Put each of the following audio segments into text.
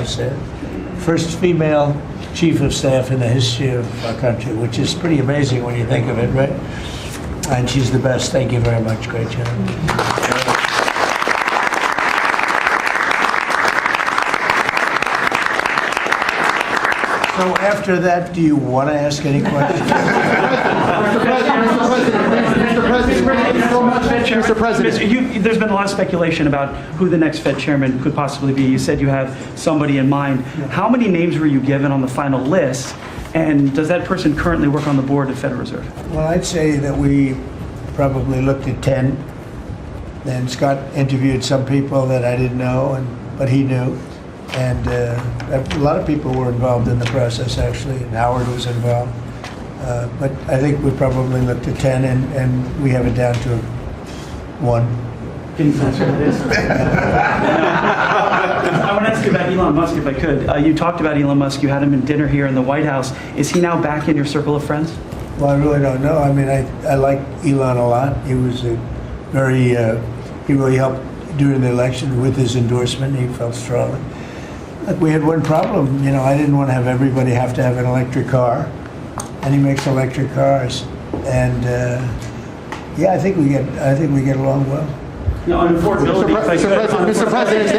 said. First female chief of staff in the history of our country, which is pretty amazing when you think of it, right? And she's the best. Thank you very much. Great job. So after that, do you want to ask any questions? Mr. President, there's been a lot of speculation about who the next Fed chairman could possibly be. You said you have somebody in mind. How many names were you given on the final list? And does that person currently work on the board of Federal Reserve? Well, I'd say that we probably looked at 10. Then Scott interviewed some people that I didn't know, but he knew. And a lot of people were involved in the process, actually, and Howard was involved. But I think we probably looked at 10, and we have it down to 1. Can you answer this? I want to ask you about Elon Musk, if I could. You talked about Elon Musk. You had him in dinner here in the White House. Is he now back in your circle of friends? Well, I really don't know. I mean, I like Elon a lot. He was he really helped during the election with his endorsement. He felt strongly. Look, we had one problem. You know, I didn't want to have everybody have to have an electric car, and he makes electric cars. And yeah, I think we get along well. No, on affordability. Mr. President,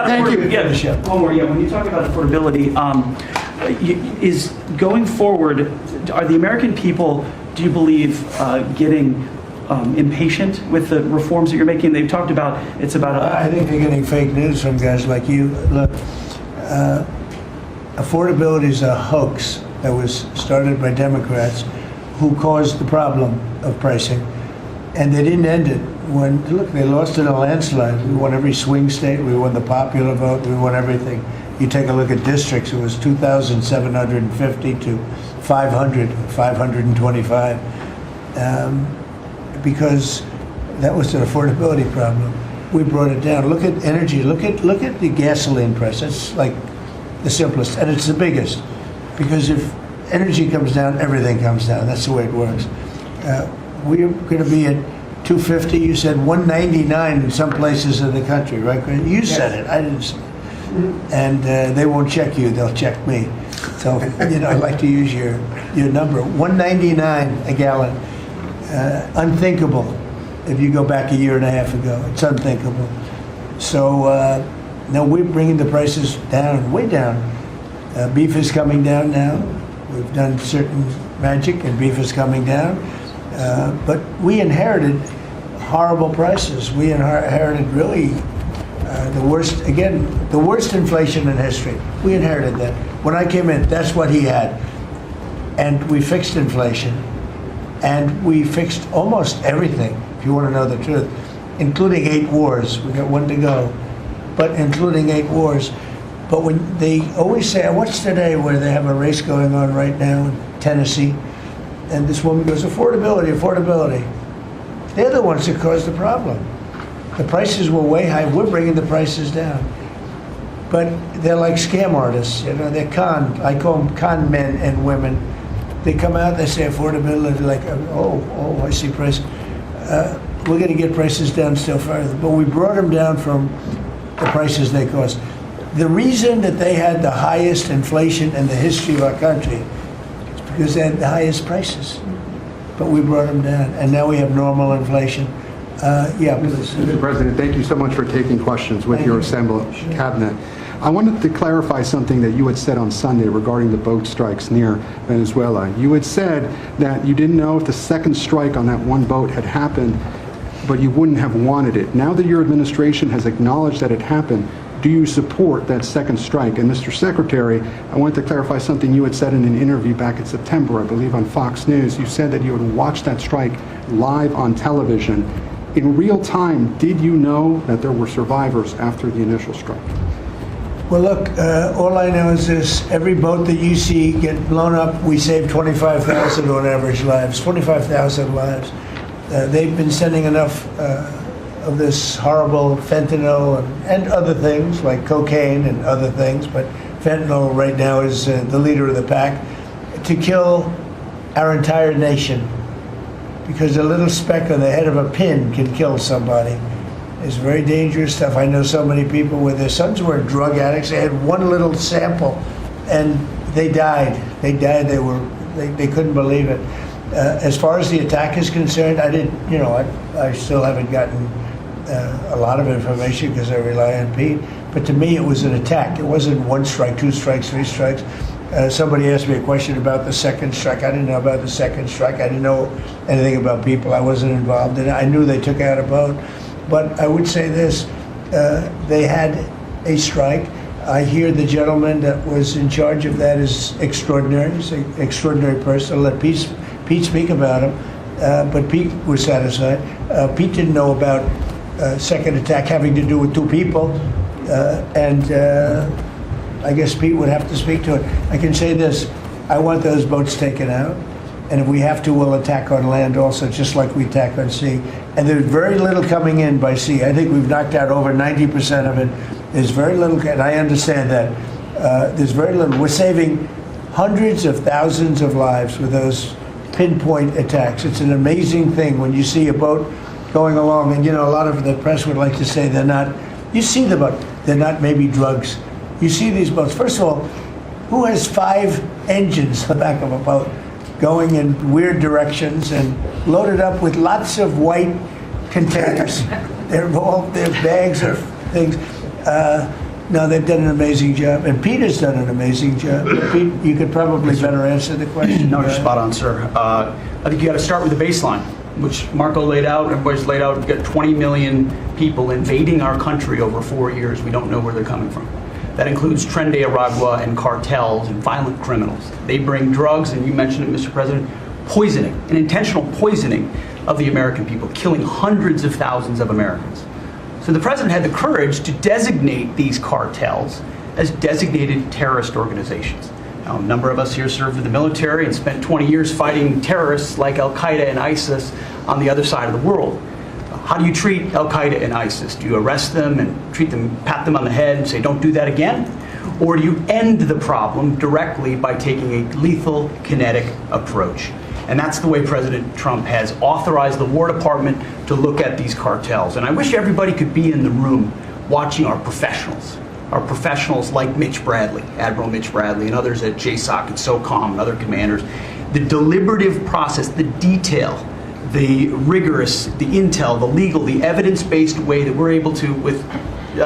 thank you. Yeah, one more. Yeah, when you talk about affordability, is going forward, are the American people, do you believe, getting impatient with the reforms that you're making? They've talked about I think they're getting fake news from guys like you. Look, affordability is a hoax that was started by Democrats who caused the problem of pricing, and they didn't end it. Look, they lost in a landslide. We won every swing state. We won the popular vote. We won everything. You take a look at districts. It was 2,750 to 525. Because that was an affordability problem. We brought it down. Look at energy. Look at the gasoline price. It's like the simplest, and it's the biggest. Because if energy comes down, everything comes down. That's the way it works. We're going to be at 250. You said 199 in some places in the country, right? You said it. I didn't say it. And they won't check you. They'll check me. So I'd like to use your number. 199 a gallon. Unthinkable if you go back a year and a half ago. It's unthinkable. So now we're bringing the prices down, way down. Beef is coming down now. We've done certain magic and beef is coming down. But we inherited horrible prices. We inherited really the worst inflation in history. We inherited that. When I came in, that's what he had. And we fixed inflation. And we fixed almost everything, if you want to know the truth, including 8 wars. We got 1 to go, but including 8 wars. But when they always say, I watched today where they have a race going on right now in Tennessee, and this woman goes, affordability, affordability. They're the ones that caused the problem. The prices were way high. We're bringing the prices down. But they're like scam artists. They're I call them con men and women. They come out, they say affordability, like, oh, I see price. We're going to get prices down still further. But we brought them down from the prices they cost. The reason that they had the highest inflation in the history of our country is because they had the highest prices. But we brought them down, and now we have normal inflation. Yeah, please. Mr. President, thank you so much for taking questions with your assembled cabinet. I wanted to clarify something that you had said on Sunday regarding the boat strikes near Venezuela. You had said that you didn't know if the second strike on that one boat had happened, but you wouldn't have wanted it. Now that your administration has acknowledged that it happened, do you support that second strike? And Mr. Secretary, I wanted to clarify something you had said in an interview back in September, I believe on Fox News. You said that you would watch that strike live on television. In real time, did you know that there were survivors after the initial strike? Well, look, all I know is this. Every boat that you see get blown up, we save 25,000 on average lives, 25,000 lives. They've been sending enough of this horrible fentanyl and other things like cocaine and other things, but fentanyl right now is the leader of the pack, to kill our entire nation. Because a little speck on the head of a pin can kill somebody. It's very dangerous stuff. I know so many people where their sons were drug addicts. They had one little sample, and they died. They died. They couldn't believe it. As far as the attack is concerned, I still haven't gotten a lot of information because I rely on Pete. But to me, it was an attack. It wasn't one strike, two strikes, three strikes. Somebody asked me a question about the second strike. I didn't know about the second strike. I didn't know anything about people. I wasn't involved in it. I knew they took out a boat. But I would say this, they had a strike. I hear the gentleman that was in charge of that is extraordinary. He's an extraordinary person. I'll let Pete speak about him. But Pete was satisfied. Pete didn't know about second attack having to do with two people. I guess Pete would have to speak to it. I can say this, I want those boats taken out. And if we have to, we'll attack on land also, just like we attack on sea. And there's very little coming in by sea. I think we've knocked out over 90% of it. There's very little, and I understand that. There's very little. We're saving hundreds of thousands of lives with those pinpoint attacks. It's an amazing thing when you see a boat going along, and a lot of the press would like to say they're not. You see the boat, they're not maybe drugs. You see these boats. First of all, who has 5 engines on the back of a boat going in weird directions and loaded up with lots of white containers? They're bags of things. No, they've done an amazing job, and Pete has done an amazing job. Pete, you could probably better answer the question. No, you're spot on, sir. I think you got to start with the baseline, which Marco laid out, everybody's laid out. We've got 20 million people invading our country over 4 years. We don't know where they're coming from. That includes Tren de Aragua and cartels and violent criminals. They bring drugs, and you mentioned it, Mr. President, poisoning, an intentional poisoning of the American people, killing hundreds of thousands of Americans. So the president had the courage to designate these cartels as designated terrorist organizations. Now, a number of us here served in the military and spent 20 years fighting terrorists like Al-Qaeda and ISIS on the other side of the world. How do you treat Al-Qaeda and ISIS? Do you arrest them and treat them, pat them on the head and say, don't do that again? Or do you end the problem directly by taking a lethal, kinetic approach? And that's the way President Trump has authorized the War Department to look at these cartels. And I wish everybody could be in the room watching our professionals like Mitch Bradley, Admiral Mitch Bradley, and others at JSOC and SOCOM and other commanders. The deliberative process, the detail, the rigorous, the intel, the legal, the evidence-based way that we're able to, with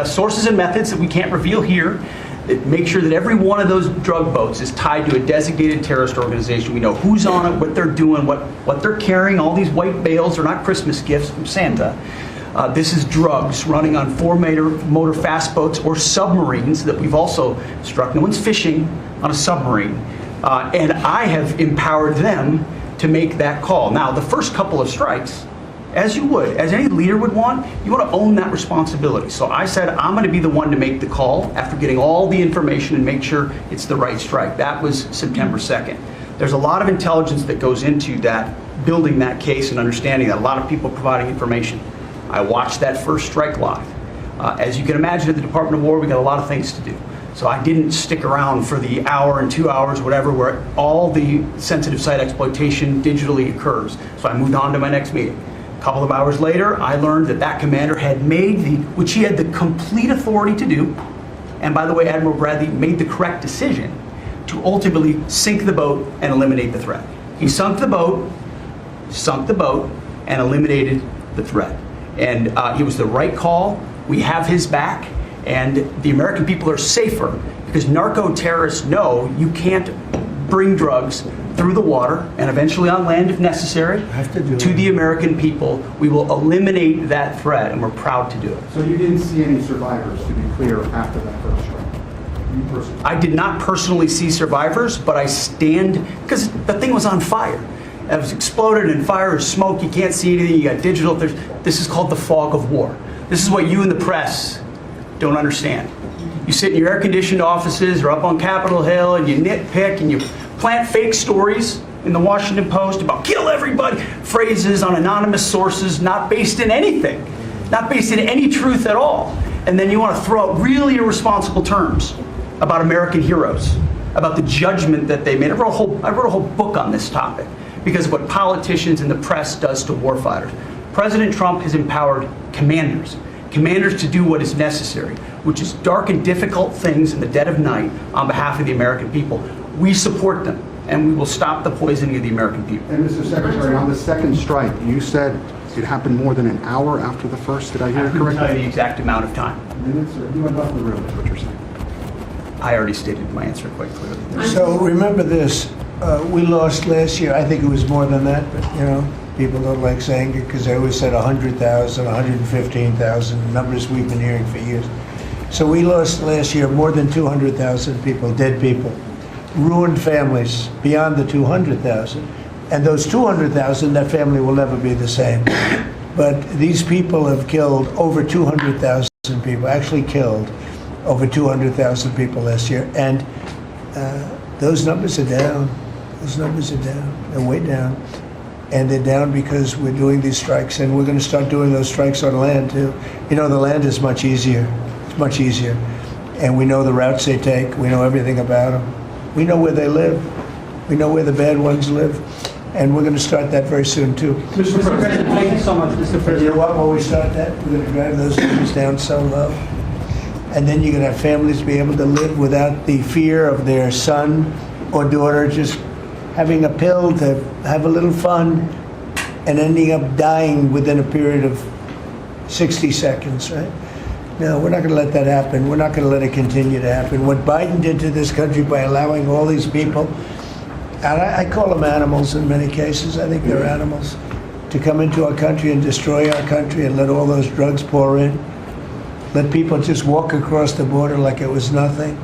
sources and methods that we can't reveal here, make sure that every one of those drug boats is tied to a designated terrorist organization. We know who's on it, what they're doing, what they're carrying. All these white bales are not Christmas gifts from Santa. This is drugs running on 4-motor fast boats or submarines that we've also struck. No one's fishing on a submarine. And I have empowered them to make that call. Now, the first couple of strikes, as you would, as any leader would want, you want to own that responsibility. So I said, I'm going to be the one to make the call after getting all the information and make sure it's the right strike. That was September 2nd. There's a lot of intelligence that goes into that, building that case and understanding that, a lot of people providing information. I watched that first strike live. As you can imagine, at the Department of War, we got a lot of things to do. So I didn't stick around for the hour and 2 hours, whatever, where all the sensitive site exploitation digitally occurs. So I moved on to my next meeting. A couple of hours later, I learned that that commander had made which he had the complete authority to do, and by the way, Admiral Bradley made the correct decision to ultimately sink the boat and eliminate the threat. He sunk the boat, and eliminated the threat. And it was the right call. We have his back. And the American people are safer because narco-terrorists know you can't bring drugs through the water and eventually on land if necessary to the American people. We will eliminate that threat, and we're proud to do it. So you didn't see any survivors, to be clear, after that first strike? You personally? I did not personally see survivors, but I stand, because the thing was on fire. It was exploded and fire and smoke. You can't see anything. You got digital. This is called the fog of war. This is what you in the press don't understand. You sit in your air-conditioned offices or up on Capitol Hill and you nitpick and you plant fake stories in the Washington Post about kill everybody, phrases on anonymous sources not based in anything, not based in any truth at all. And then you want to throw out really irresponsible terms about American heroes, about the judgment that they made. I wrote a whole book on this topic because of what politicians and the press does to warfighters. President Trump has empowered commanders commanders to do what is necessary, which is dark and difficult things in the dead of night on behalf of the American people. We support them, and we will stop the poisoning of the American people. And Mr. Secretary, on the second strike, you said it happened more than an hour after the first. Did I hear it I couldn't tell you correctly? the exact amount of time. Minutes, or you went off the road, is what you're saying. I already stated my answer quite clearly. So remember this, we lost last year, I think it was more than that, but people don't like saying it because they always said 100,000, 115,000, numbers we've been hearing for years. So we lost last year more than 200,000 people, dead people, ruined families beyond the 200,000. And those 200,000, that family will never be the same. But these people have killed over 200,000 people, actually killed over 200,000 people last year. And those numbers are down. Those numbers are down. They're way down. And they're down because we're doing these strikes. And we're going to start doing those strikes on land, too. The land is much easier. It's much easier. And we know the routes they take. We know everything about them. We know where they live. We know where the bad ones live. And we're going to start that very soon, too. Mr. President, thank you so much, Mr. You President. know what? When we start that, we're going to drive those numbers down so low. And then you're going to have families be able to live without the fear of their son or daughter just having a pill to have a little fun and ending up dying within a period of 60 seconds, right? No, we're not going to let that happen. We're not going to let it continue to happen. What Biden did to this country by allowing all these people, and I call them animals in many cases, I think they're animals, to come into our country and destroy our country and let all those drugs pour in. Let people just walk across the border like it was nothing.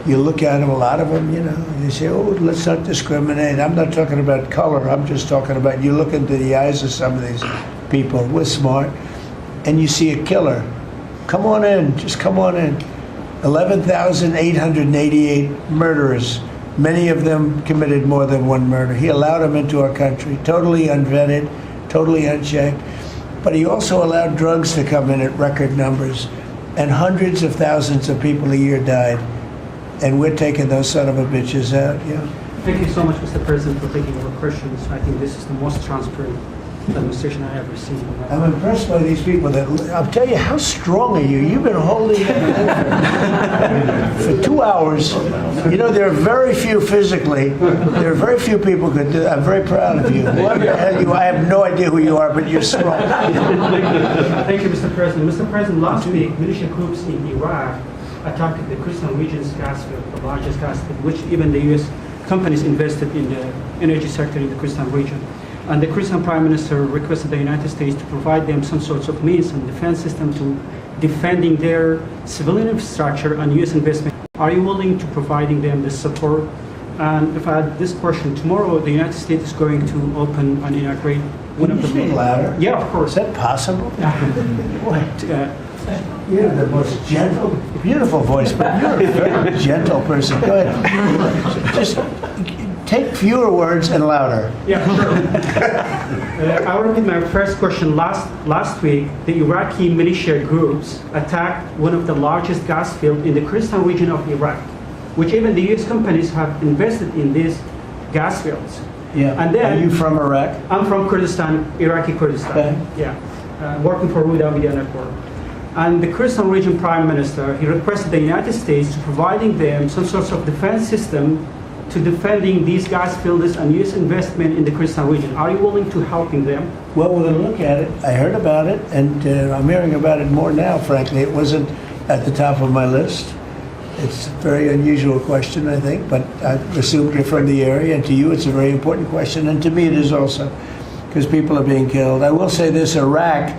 You look at them, a lot of them, you say, oh, let's not discriminate. I'm not talking about color. I'm just talking about you look into the eyes of some of these people. We're smart. And you see a killer. Come on in. Just come on in. 11,888 murderers. Many of them committed more than one murder. He allowed them into our country, totally unvetted, totally unchecked. But he also allowed drugs to come in at record numbers. And hundreds of thousands of people a year died. And we're taking those son of a bitches out, Thank you so much, Mr. President, for taking our questions. I think this is the most transparent administration I have ever seen. I'm impressed by these people. I'll tell you, how strong are you? You've been holding it for 2 hours. There are very few physically. There are very few people who could do that. I'm very proud of you. Whoever the hell you are, I have no idea who you are, but you're strong. Thank you, Mr. President. Mr. President, last week, militia groups in Iraq attacked the Kurdistan region's gas field, the largest gas field, which even the U.S. companies invested in the energy sector in the Kurdistan region. And the Kurdistan Prime Minister requested the United States to provide them some sorts of means and defense system to defending their civilian infrastructure and U.S. investment. Are you willing to providing them this support? And if I had this question, tomorrow the United States is going to open and inaugurate one of the... Can you speak louder? Yeah, of course. Is that possible? Boy, Uh, you're the most gentle, beautiful voice, but you're a very gentle person. Go ahead. Just take fewer words and louder. Yeah, sure. I'll repeat my first question. Last week, the Iraqi militia groups attacked one of the largest gas fields in the Kurdistan region of Iraq, which even the U.S. companies have invested in these gas fields. Yeah. And then, are you from Iraq? I'm from Kurdistan, Iraqi Kurdistan. Okay. Yeah, working for Ruda Media Network. And the Kurdistan region prime minister, he requested the United States to providing them some sorts of defense system to defending these gas fields and U.S. investment in the Kurdistan region. Are you willing to helping them? Well, we're going to look at it. I heard about it, and I'm hearing about it more now, frankly. It wasn't at the top of my list. It's a very unusual question, I think, but I assumed you're from the area, and to you it's a very important question, and to me it is also, because people are being killed. I will say this, Iraq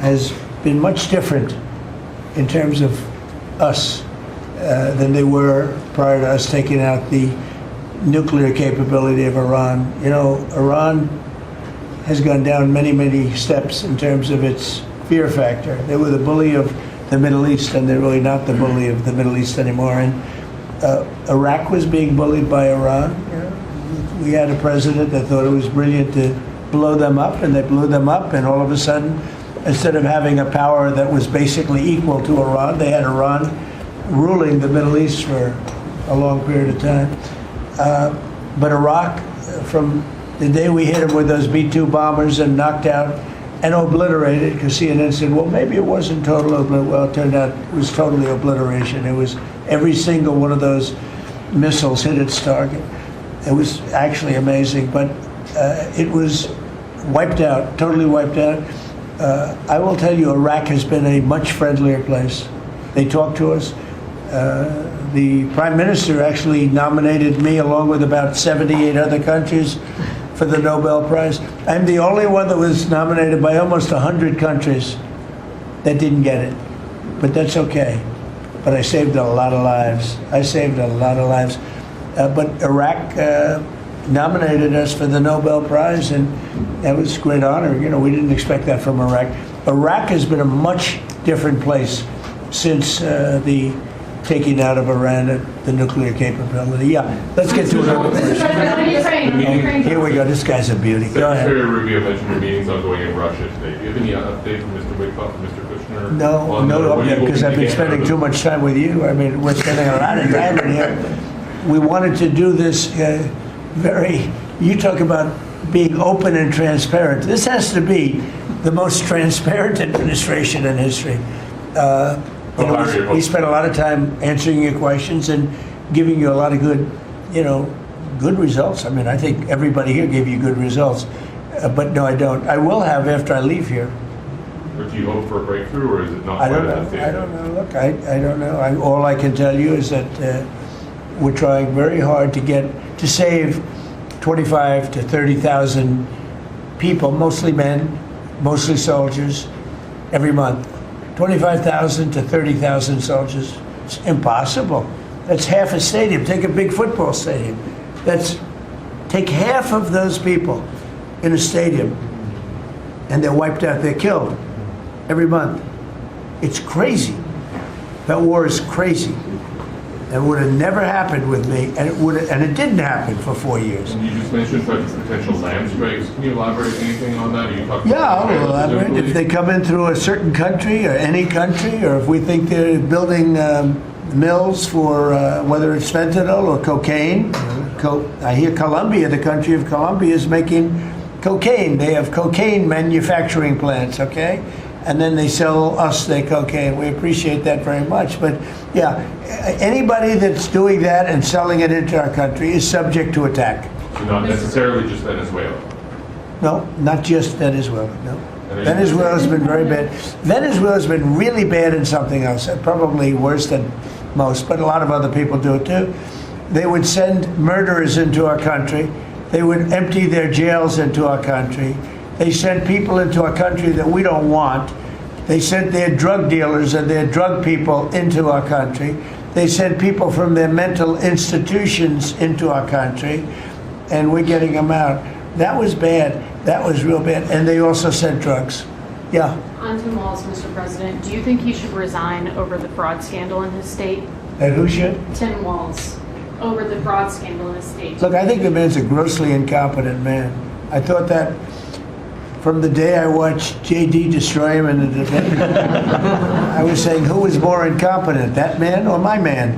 has been much different in terms of us than they were prior to us taking out the nuclear capability of Iran. Iran has gone down many, many steps in terms of its fear factor. They were the bully of the Middle East, and they're really not the bully of the Middle East anymore. And Iraq was being bullied by Iran. We had a president that thought it was brilliant to blow them up, and they blew them up, and all of a sudden, instead of having a power that was basically equal to Iran, they had Iran ruling the Middle East for a long period of time. But Iraq, from the day we hit them with those B-2 bombers and knocked out and obliterated, because CNN said, well, maybe it wasn't total obliteration. Well, it turned out it was totally obliteration. It was every single one of those missiles hit its target. It was actually amazing, but it was wiped out, totally wiped out. I will tell you, Iraq has been a much friendlier place. They talk to us. The Prime Minister actually nominated me along with about 78 other countries for the Nobel Prize. I'm the only one that was nominated by almost 100 countries that didn't get it. But that's okay. But I saved a lot of lives. I saved a lot of lives. But Iraq nominated us for the Nobel Prize, and that was a great honor. You know, we didn't expect that from Iraq. Iraq has been a much different place since the taking out of Iran the nuclear capability. Yeah, let's get to another question. Here we go. This guy's a beauty. Go ahead. Secretary Rubio mentioned your meetings ongoing in Russia today. Do you have any update from Mr. Witkoff and Mr. Kushner? No, because I've been spending too much time with you. I mean, we're spending a lot of time in here. We wanted to do this you talk about being open and transparent. This has to be the most transparent administration in history. We spent a lot of time answering your questions and giving you a lot of good, good results. I mean, I think everybody here gave you good results. But no, I don't. I will have after I leave here. But do you hope for a breakthrough, or is it not? I don't know. Look, I don't know. All I can tell you is that we're trying very hard to save 25 to 30,000 people, mostly men, mostly soldiers, every month. 25,000 to 30,000 soldiers. It's impossible. That's half a stadium. Take a big football stadium. Take half of those people in a stadium, and they're wiped out. They're killed every month. It's crazy. That war is crazy. It would have never happened with me, and it didn't happen for 4 years. And you just mentioned potential land strikes. Can you elaborate anything on that? I'll elaborate. If they come in through a certain country or any country, or if we think they're building mills for whether it's fentanyl or cocaine. I hear Colombia, the country of Colombia, is making cocaine. They have cocaine manufacturing plants, okay? And then they sell us their cocaine. We appreciate that very much. But yeah, anybody that's doing that and selling it into our country is subject to attack. So not necessarily just Venezuela? No, not just Venezuela, no. Venezuela's been very bad. Venezuela's been really bad in something else, probably worse than most, but a lot of other people do it too. They would send murderers into our country. They would empty their jails into our country. They sent people into our country that we don't want. They sent their drug dealers and their drug people into our country. They sent people from their mental institutions into our country, and we're getting them out. That was bad. That was real bad. And they also sent drugs. Yeah. On Tim Walz, Mr. President, do you think he should resign over the fraud scandal in his state? And who should? Tim Walz, over the fraud scandal in his state. Look, I think the man's a grossly incompetent man. I thought that from the day I watched J.D. destroy him in the debate. I was saying, who was more incompetent, that man or my man?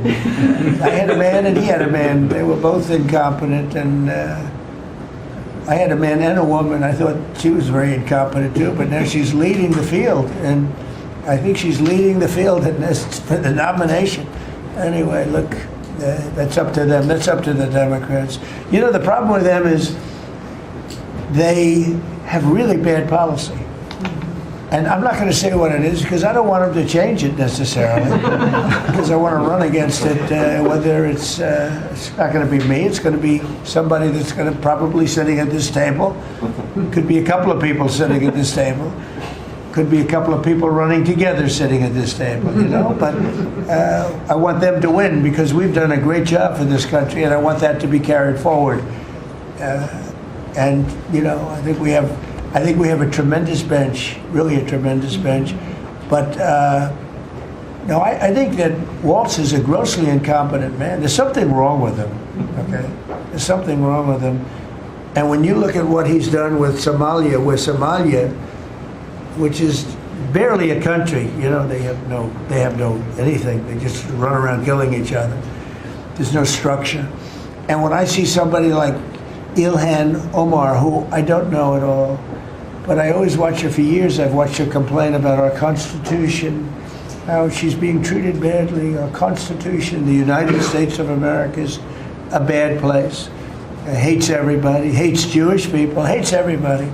I had a man and he had a man. They were both incompetent, and I had a man and a woman. I thought she was very incompetent too, but now she's leading the field, and I think she's leading the field in this for the nomination. Anyway, look, that's up to them. That's up to the Democrats. You know, the problem with them is they have really bad policy. And I'm not going to say what it is because I don't want them to change it necessarily. Because I want to run against it, whether it's not going to be me, it's going to be somebody that's going to probably sitting at this table. Could be a couple of people sitting at this table. Could be a couple of people running together sitting at this table, But I want them to win because we've done a great job for this country, and I want that to be carried forward. And I think we have a tremendous bench, really a tremendous bench. But no, I think that Walz is a grossly incompetent man. There's something wrong with him. Okay, there's something wrong with him. And when you look at what he's done with Somalia, which is barely a country, they have no anything. They just run around killing each other. There's no structure. And when I see somebody like Ilhan Omar, who I don't know at all, But I always watch her for years. I've watched her complain about our Constitution, how she's being treated badly. Our Constitution, the United States of America, is a bad place. Hates everybody, hates Jewish people, hates everybody.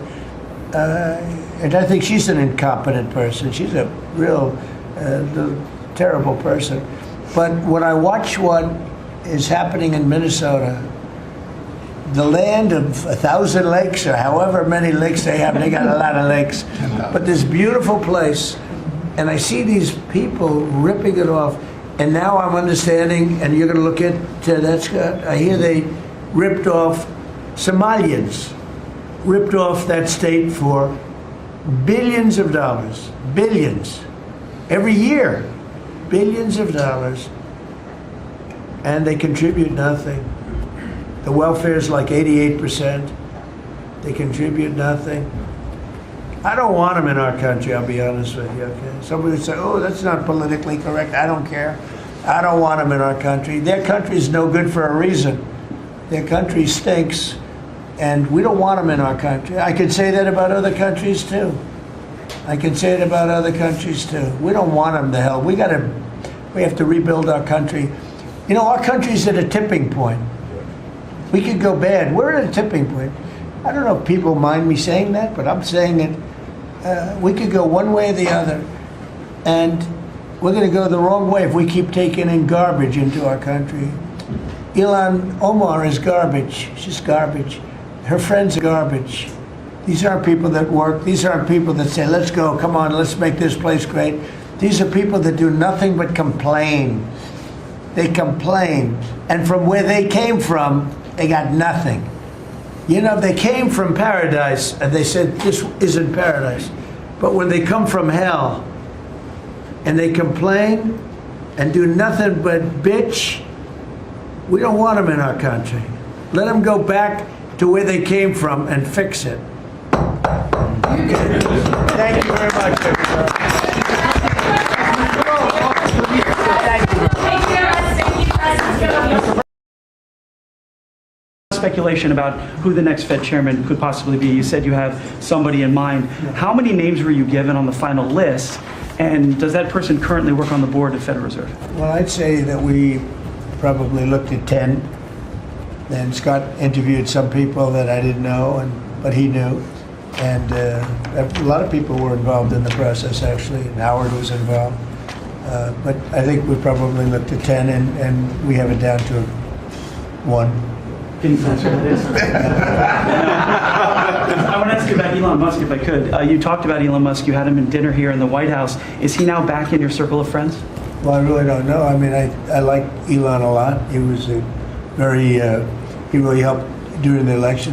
And I think she's an incompetent person. She's a real terrible person. But when I watch what is happening in Minnesota, the land of 1,000 lakes, or however many lakes they have, they got a lot of lakes, but this beautiful place, and I see these people ripping it off, and now I'm understanding, and you're going to look at that's good. I hear they ripped off Somalians, ripped off that state for billions of dollars, billions, every year, billions of dollars, and they contribute nothing. The welfare is like 88%. They contribute nothing. I don't want them in our country, I'll be honest with you, okay? Somebody would say, oh, that's not politically correct. I don't care. I don't want them in our country. Their country is no good for a reason. Their country stinks, and we don't want them in our country. I could say that about other countries, too. I can say it about other countries, too. We don't want them to hell. We have to rebuild our country. You know, our country's at a tipping point. We could go bad. We're at a tipping point. I don't know if people mind me saying that, but I'm saying it. We could go one way or the other, and we're going to go the wrong way if we keep taking in garbage into our country. Ilhan Omar is garbage. She's garbage. Her friends are garbage. These aren't people that work. These aren't people that say, let's go, come on, let's make this place great. These are people that do nothing but complain. They complain. And from where they came from, they got nothing. You know, they came from paradise, and they said, this isn't paradise. But when they come from hell, and they complain, and do nothing but bitch, we don't want them in our country. Let them go back to where they came from and fix it. Okay. Thank you very much, everybody. Speculation about who the next Fed chairman could possibly be. You said you have somebody in mind. How many names were you given on the final list? And does that person currently work on the board of Federal Reserve? Well, I'd say that we probably looked at 10. Then Scott interviewed some people that I didn't know, but he knew. And a lot of people were involved in the process, actually, and Howard was involved. But I think we probably looked at 10, and we have it down to 1. Can you answer this? I want to ask you about Elon Musk, if I could. You talked about Elon Musk. You had him in dinner here in the White House. Is he now back in your circle of friends? Well, I really don't know. I mean, I like Elon a lot. He was he really helped during the election.